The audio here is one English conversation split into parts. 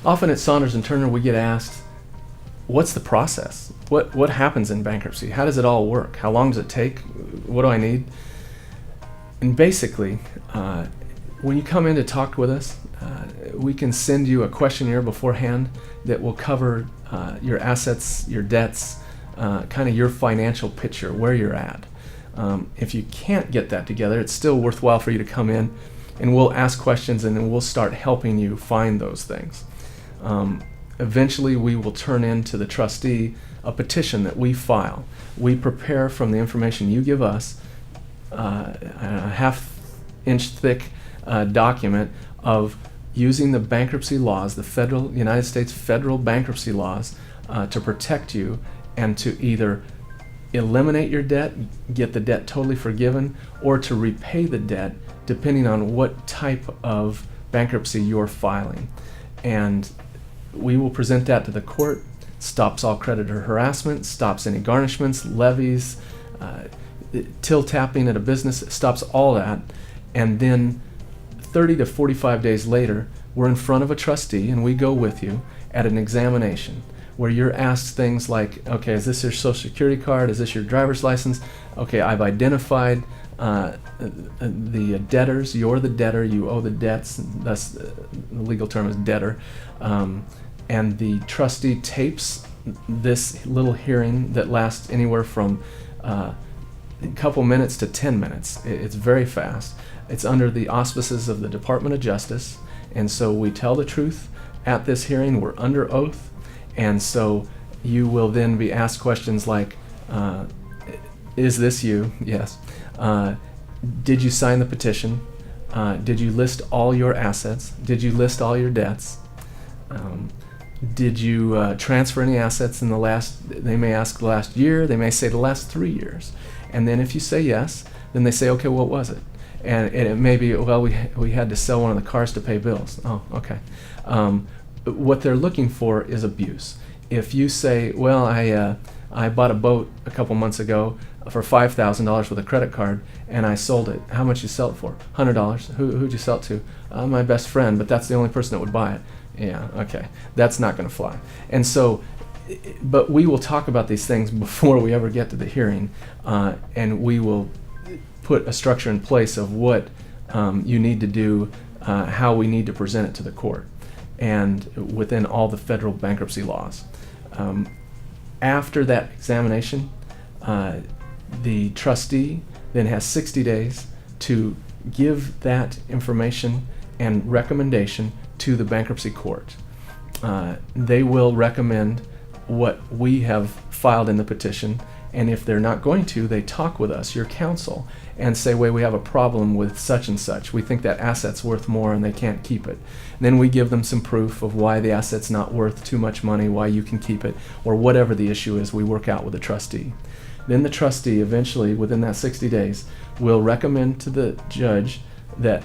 Often at Saunders and Turner, we get asked, what's the process? What happens in bankruptcy? How does it all work? How long does it take? What do I need? And basically, when you come in to talk with us, we can send you a questionnaire beforehand that will cover your assets, your debts, kind of your financial picture, where you're at. If you can't get that together, it's still worthwhile for you to come in, and we'll ask questions, and then we'll start helping you find those things. Eventually, we will turn in to the trustee a petition that we file. We prepare from the information you give us a half-inch thick document of using the bankruptcy laws, the United States federal bankruptcy laws, to protect you and to either eliminate your debt, get the debt totally forgiven, or to repay the debt depending on what type of bankruptcy you're filing. And we will present that to the court. Stops all creditor harassment, stops any garnishments, levies, till tapping at a business, it stops all that. And then 30 to 45 days later, we're in front of a trustee and we go with you at an examination where you're asked things like, okay, is this your social security card? Is this your driver's license? Okay, I've identified the debtors. You're the debtor. You owe the debts. Thus, the legal term is debtor. And the trustee tapes this little hearing that lasts anywhere from a couple minutes to 10 minutes. It's very fast. It's under the auspices of the Department of Justice, and so we tell the truth at this hearing. We're under oath, and so you will then be asked questions like, is this you? Yes. Did you sign the petition? Did you list all your assets? Did you list all your debts? Did you transfer any assets in the last, they may ask the last year, they may say the last 3 years. And then if you say yes, then they say, okay, what was it? And it may be, well, we had to sell one of the cars to pay bills. Oh, okay. What they're looking for is abuse. If you say, well, I bought a boat a couple months ago for $5,000 with a credit card, and I sold it. How much you sell it for? $100. Who'd you sell it to? My best friend, but that's the only person that would buy it. Yeah, okay. That's not going to fly. And so, but we will talk about these things before we ever get to the hearing, and we will put a structure in place of what you need to do, how we need to present it to the court, and within all the federal bankruptcy laws. After that examination, the trustee then has 60 days to give that information and recommendation to the bankruptcy court. They will recommend what we have filed in the petition, and if they're not going to, they talk with us, your counsel, and say, wait, we have a problem with such and such. We think that asset's worth more and they can't keep it. And then we give them some proof of why the asset's not worth too much money, why you can keep it, or whatever the issue is, we work out with the trustee. Then the trustee eventually, within that 60 days, will recommend to the judge that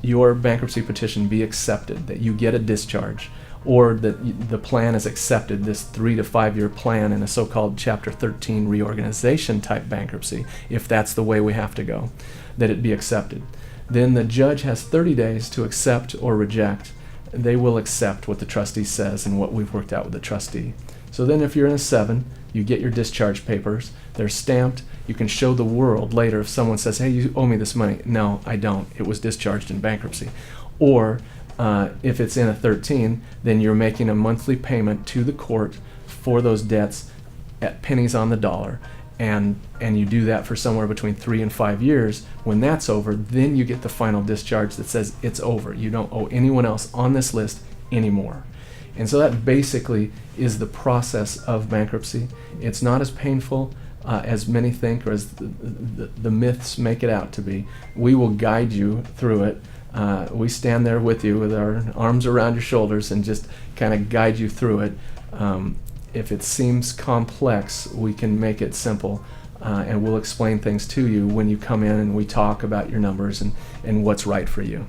your bankruptcy petition be accepted, that you get a discharge, or that the plan is accepted, this 3 to 5 year plan in a so-called Chapter 13 reorganization type bankruptcy, if that's the way we have to go, that it be accepted. Then the judge has 30 days to accept or reject. They will accept what the trustee says and what we've worked out with the trustee. So then if you're in a 7, you get your discharge papers. They're stamped. You can show the world later if someone says, hey, you owe me this money. No, I don't. It was discharged in bankruptcy. Or if it's in a 13, then you're making a monthly payment to the court for those debts at pennies on the dollar. And you do that for somewhere between 3 and 5 years. When that's over, then you get the final discharge that says it's over. You don't owe anyone else on this list anymore. And so that basically is the process of bankruptcy. It's not as painful as many think, or as the myths make it out to be. We will guide you through it. We stand there with you with our arms around your shoulders and just kind of guide you through it. If it seems complex, we can make it simple, and we'll explain things to you when you come in and we talk about your numbers and what's right for you.